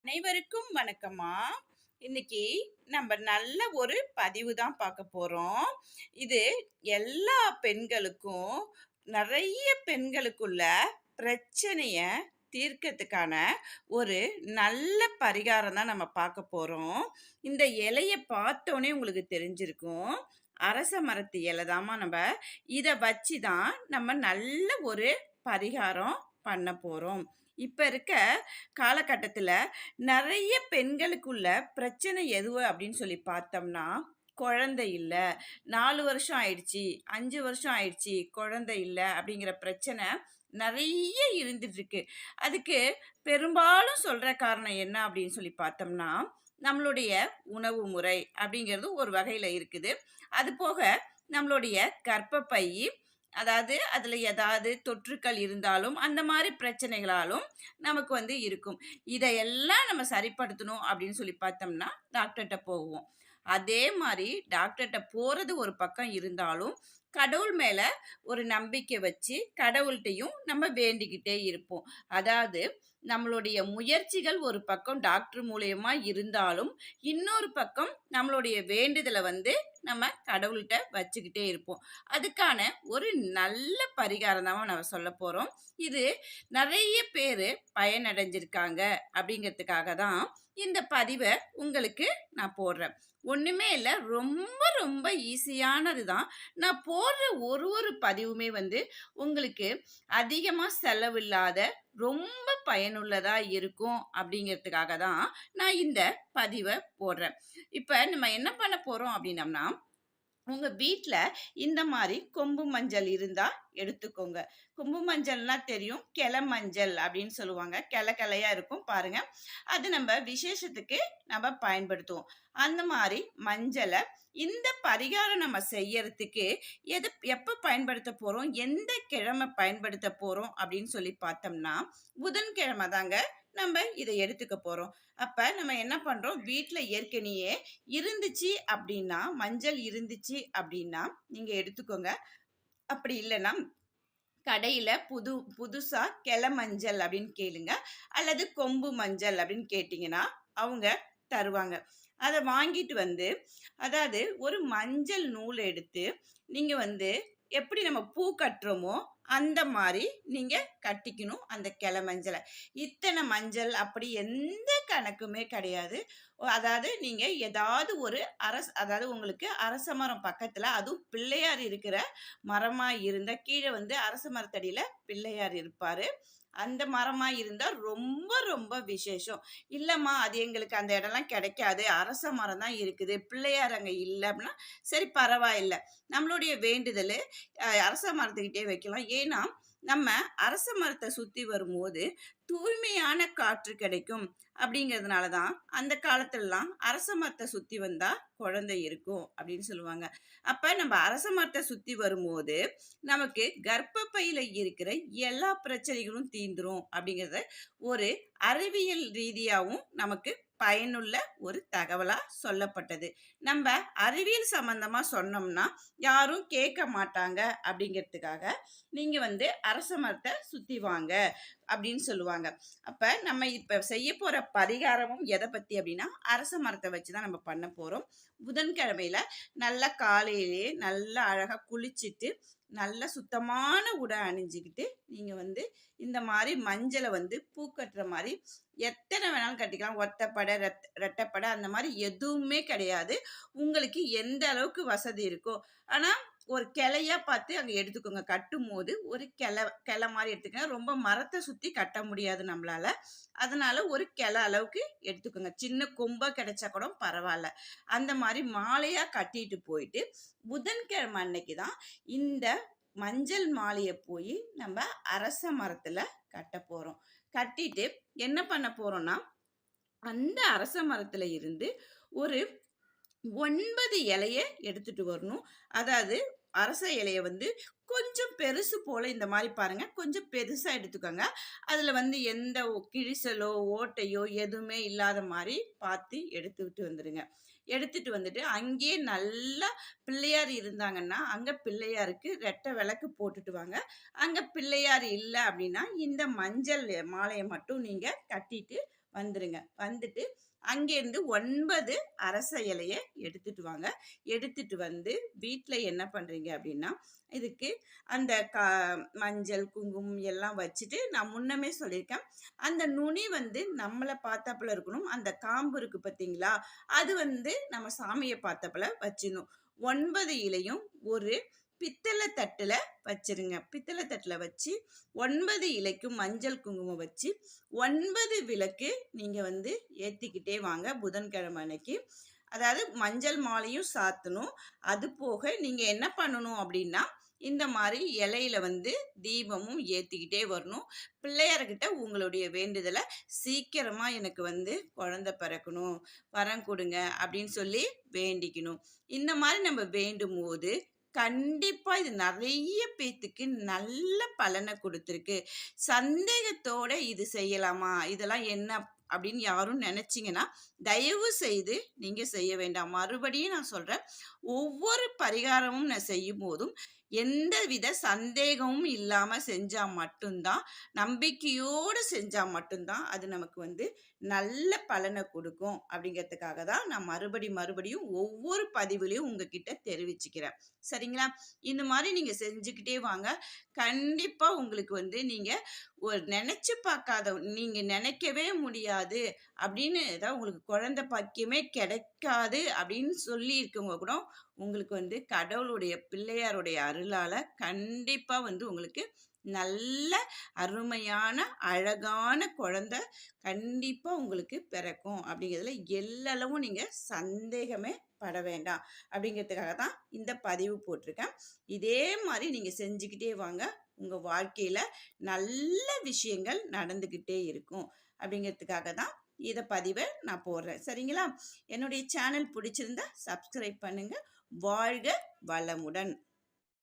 அனைவருக்கும் வணக்கம்மா. இன்னைக்கு நம்ம நல்ல ஒரு பதிவு தான் பார்க்க போறோம். இது எல்லா பெண்களுக்கும் நிறைய பெண்களுக்குள்ள பிரச்சனைய தீர்க்கறதுக்கான ஒரு நல்ல பரிகாரம் தான் நம்ம பார்க்க போறோம். இந்த இலைய பார்த்தோனே உங்களுக்கு தெரிஞ்சிருக்கும். அரச மரத்து இலை தாம்மா நம்ம. இத வச்சு தான் நம்ம நல்ல ஒரு பரிகாரம் பண்ண போறோம். இப்ப இருக்க காலகட்டத்துல நெறைய பெண்களுக்குள்ள பிரச்சனை எதுவு அப்படின்னு சொல்லி பார்த்தோம்னா, குழந்தை இல்ல. 4 வருஷம் ஆயிடுச்சு, 5 வருஷம் ஆயிடுச்சு, குழந்தை இல்ல அப்படிங்கிற பிரச்சனை நெறைய இருந்துட்டு இருக்கு. அதுக்கு பெரும்பாலும் சொல்ற காரணம் என்ன அப்படின்னு சொல்லி பார்த்தோம்னா, நம்மளுடைய உணவு முறை அப்படிங்கிறது ஒரு வகையில இருக்குது. அதுபோக நம்மளுடைய கர்ப்பப்பை, அதாவது அதுல ஏதாவது தொற்றுக்கள் இருந்தாலும், அந்த மாரி பிரச்சனைகளாலும் நமக்கு இருக்கும். இதையெல்லாம் நம்ம சரிப்படுத்தணும் அப்படின்னு சொல்லி பார்த்தோம்னா, டாக்டர்ட்ட போவோம். அதே மாரி டாக்டர்ட்ட போறது ஒரு பக்கம் இருந்தாலும், கடவுள் மேல ஒரு நம்பிக்கை வச்சு, கடவுள்ட்டயும் நம்ம வேண்டிக்கிட்டே இருப்போம். அதாவது நம்மளுடைய முயற்சிகள் ஒரு பக்கம் டாக்டர் மூலியமா இருந்தாலும், இன்னொரு பக்கம் நம்மளுடைய வேண்டுதல நம்ம கடவுள்ட்ட வச்சுக்கிட்டே இருப்போம். அதுக்கான ஒரு நல்ல பரிகாரம் தான் நம்ம சொல்லப் போறோம். இது நெறைய பேரு பயனடைஞ்சிருக்காங்க அப்படிங்கிறதுக்காக தான் இந்த பதிவ உங்களுக்கு நான் போடுறேன். ஒண்ணுமே இல்ல. ரொம்ப ரொம்ப ஈஸியானது தான். நான் போடுற ஒரு பதிவுமே உங்களுக்கு அதிகமா செலவில்லாத ரொம்ப பயனுள்ளதா இருக்கும் அப்படிங்கிறதுக்காக தான் நான் இந்த பதிவ போடுறேன். இப்ப நம்ம என்ன பண்ண போறோம் அப்படின்னம்னா, உங்க வீட்ல இந்த மாரி கொம்பு மஞ்சள் இருந்தா எடுத்துக்கோங்க. கொம்பு மஞ்சள்னா தெரியும். கெல மஞ்சள் அப்படின்னு சொல்லுவாங்க. கெளையா இருக்கும் பாருங்க. அது நம்ம விசேஷத்துக்கு நம்ம பயன்படுத்துவோம். அந்த மாரி மஞ்சள இந்த பரிகாரம் நம்ம செய்யறதுக்கு எப்ப பயன்படுத்த போறோம்? எந்த கிழமை பயன்படுத்த போறோம் அப்படின்னு சொல்லி பார்த்தோம்னா, புதன்கிழமை தாங்க நம்ம இத எடுத்துக்க போறோம். அப்ப நம்ம என்ன பண்றோம்? வீட்ல ஏற்கனயே இருந்துச்சு அப்படின்னா, மஞ்சள் இருந்துச்சு அப்படின்னா, நீங்க எடுத்துக்கோங்க. அப்படி இல்லன்னா, கடையில புதுசா கெல மஞ்சள் அப்படின்னு கேளுங்க. அல்லது கொம்பு மஞ்சள் அப்படின்னு கேட்டீங்கன்னா, அவங்க தருவாங்க. அத வாங்கிட்டு அதாவது ஒரு மஞ்சள் நூல் எடுத்து, நீங்க எப்படி நம்ம பூ கட்டுறோமோ, அந்த மாரி நீங்க கட்டிக்கணும் அந்த கெல மஞ்சள. இத்தன மஞ்சள் அப்படி எந்த கணக்குமே கிடையாது. அதாவது நீங்க ஏதாவது ஒரு அதாவது உங்களுக்கு அரச மரம் பக்கத்துல, அதுவும் பிள்ளையார் இருக்கிற மரமா இருந்தா, கீழ அரச மரத்தடியில பிள்ளையார் இருப்பாரு. அந்த மரமா இருந்தா ரொம்ப ரொம்ப விசேஷம். இல்லம்மா அது எங்களுக்கு அந்த இடம்லாம் கிடைக்காது. அரச மரம் தான் இருக்குது. பிள்ளையார் அங்க இல்ல அப்படின்னா, சரி பரவாயில்ல. நம்மளுடைய வேண்டுதலு அரச மரத்துக்கிட்டயே வைக்கலாம். ஏன்னா, நம்ம அரச மரத்த சுத்தி வரும்போது, தூய்மையான காற்று கிடைக்கும் அப்படிங்கிறதுனால தான், அந்த காலத்துலலாம் அரச மரத்த சுத்தி வந்தா குழந்தை இருக்கும் அப்படின்னு சொல்லுவாங்க. அப்ப நம்ம அரச மரத்த சுத்தி வரும்போது, நமக்கு கர்ப்பப்பையில இருக்கிற எல்லா பிரச்சனைகளும் தீந்துரும் அப்படிங்கிறத ஒரு அறிவியல் ரீதியாவும் நமக்கு பயனுள்ள ஒரு தகவலா சொல்லப்பட்டது. நம்ம அறிவியல் சம்பந்தமா சொன்னோம்னா, யாரும் கேட்க மாட்டாங்க அப்படிங்கிறதுக்காக, நீங்க அரச மரத்த சுத்தி வாங்க அப்படின்னு சொல்லுவாங்க. அப்ப நம்ம இப்ப செய்யப்போற பரிகாரமும் எத பத்தி அப்படின்னா, அரச மரத்த வச்சு தான் நம்ம பண்ண போறோம். புதன்கிழமையில நல்லா காலையிலேயே நல்லா அழகா குளிச்சுட்டு, நல்ல சுத்தமான உடை அணிஞ்சுக்கிட்டு, நீங்க இந்த மாரி மஞ்சள பூ கட்டுற மாரி எத்தன வேணாலும் கட்டிக்கலாம். ஒத்தப்படை, ரெட்டப்படை அந்த மாரி எதுவுமே கிடையாது. உங்களுக்கு எந்த அளவுக்கு வசதி இருக்கோ. ஆனா, ஒரு கிளையா பார்த்து அங்க எடுத்துக்கோங்க. கட்டும்போது ஒரு கிளை மாரி எடுத்துக்கங்க. ரொம்ப மரத்த சுத்தி கட்ட முடியாது நம்மளால. அதனால ஒரு கிளை அளவுக்கு எடுத்துக்கோங்க. சின்ன கொம்பா கிடைச்சா கூட பரவால்ல. அந்த மாரி மாலையா கட்டிட்டு போயிட்டு, புதன்கிழமை அன்னைக்கு தான் இந்த மஞ்சள் மாலைய போய் நம்ம அரச மரத்துல கட்டப் போறோம். கட்டிட்டு என்ன பண்ண போறோம்னா, அந்த அரச மரத்துல இருந்து ஒரு 9 இலைய எடுத்துட்டு வரணும். அதாவது அரச இலைய கொஞ்சம் பெருசு போல இந்த மாரி பாருங்க. கொஞ்சம் பெருசா எடுத்துக்கோங்க. அதுல எந்த கிழிசலோ, ஓட்டையோ எதுவுமே இல்லாத மாரி பார்த்து எடுத்துட்டு வந்துருங்க. எடுத்துட்டு வந்துட்டு அங்கேயே நல்லா பிள்ளையார் இருந்தாங்கன்னா, அங்க பிள்ளையாருக்கு ரெட்டை விளக்கு போட்டுட்டு வாங்க. அங்க பிள்ளையார் இல்ல அப்படின்னா, இந்த மஞ்சள் மாலைய மட்டும் நீங்க கட்டிட்டு வந்துருங்க. வந்துட்டு அங்கேருந்து 9 அரச இலைய எடுத்துட்டு வாங்க. எடுத்துட்டு வந்து வீட்ல என்ன பண்றீங்க அப்படின்னா, இதுக்கு அந்த மஞ்சள், குங்குமம் எல்லாம் வச்சுட்டு நான் முன்னமே சொல்லியிருக்கேன். அந்த நுனி வந்து நம்மள பார்த்தாப்புல இருக்கணும். அந்த காம்பு இருக்கு பார்த்தீங்களா? அது வந்து நம்ம சாமிய பார்த்தாப்புல வச்சிடணும். 9 இலையும் ஒரு பித்தள தட்டுல வச்சிருங்க. பித்தள தட்டுல வச்சு 9 இலைக்கும் மஞ்சள், குங்குமம் வச்சு 9 விளக்கு நீங்க வந்து ஏத்திக்கிட்டே வாங்க புதன்கிழமை அன்னைக்கு. அதாவது மஞ்சள் மாலையும் சாத்தணும். அது போக நீங்க என்ன பண்ணணும் அப்படின்னா, இந்த மாரி இலையில வந்து தீபமும் ஏத்திக்கிட்டே வரணும். பிள்ளையார்கிட்ட உங்களுடைய வேண்டுதல சீக்கிரமா எனக்கு வந்து குழந்தை பிறக்கணும், வரம் குடுங்க அப்படின்னு சொல்லி வேண்டிக்கணும். இந்த மாரி நம்ம வேண்டும்போது, கண்டிப்பா இது நெறைய பேத்துக்கு நல்ல பலன குடுத்திருக்கு. சந்தேகத்தோட இது செய்யலாமா? இதெல்லாம் என்ன அப்படின்னு யாரும் நெனச்சீங்கன்னா, தயவு செய்து நீங்க செய்ய வேண்டாம். மறுபடியும் நான் சொல்றேன். ஒவ்வொரு பரிகாரமும் நான் செய்யும்போதும், எந்தவித சந்தேகமும் இல்லாம செஞ்சா மட்டும் தான், நம்பிக்கையோடு செஞ்சா மட்டும் தான், அது நமக்கு வந்து நல்ல பலன குடுக்கும். அப்படிங்கிறதுக்காக தான் நான் மறுபடியும் ஒவ்வொரு பதிவிலயும் உங்ககிட்ட தெரிவிச்சுக்கிறேன். சரிங்களா? இந்த மாரி நீங்க செஞ்சுக்கிட்டே வாங்க. கண்டிப்பா உங்களுக்கு வந்து நீங்க ஒரு நெனச்சு பார்க்காத நீங்க நெனைக்கவே முடியாது அப்படின்னு ஏதாவது உங்களுக்கு குழந்தை பாக்கியமே கிடைக்காது அப்படின்னு சொல்லியிருக்கவங்க கூட, உங்களுக்கு வந்து கடவுளுடைய பிள்ளையாருடைய அருளால கண்டிப்பா வந்து உங்களுக்கு நல்ல அருமையான, அழகான குழந்தை கண்டிப்பா உங்களுக்கு பிறக்கும். அப்படிங்கிறதுல எல்லளவும் நீங்க சந்தேகமே பட வேண்டாம். அப்படிங்கிறதுக்காக தான் இந்த பதிவு போட்டிருக்கேன். இதே மாரி நீங்க செஞ்சுக்கிட்டே வாங்க. உங்க வாழ்க்கையில நல்ல விஷயங்கள் நடந்துகிட்டே இருக்கும். அப்படிங்கிறதுக்காக தான் பதிவ நான் போடுறேன். சரிங்களா? என்னுடைய சேனல் பிடிச்சிருந்தா சப்ஸ்கிரைப் பண்ணுங்க. வாழ்க வளமுடன்.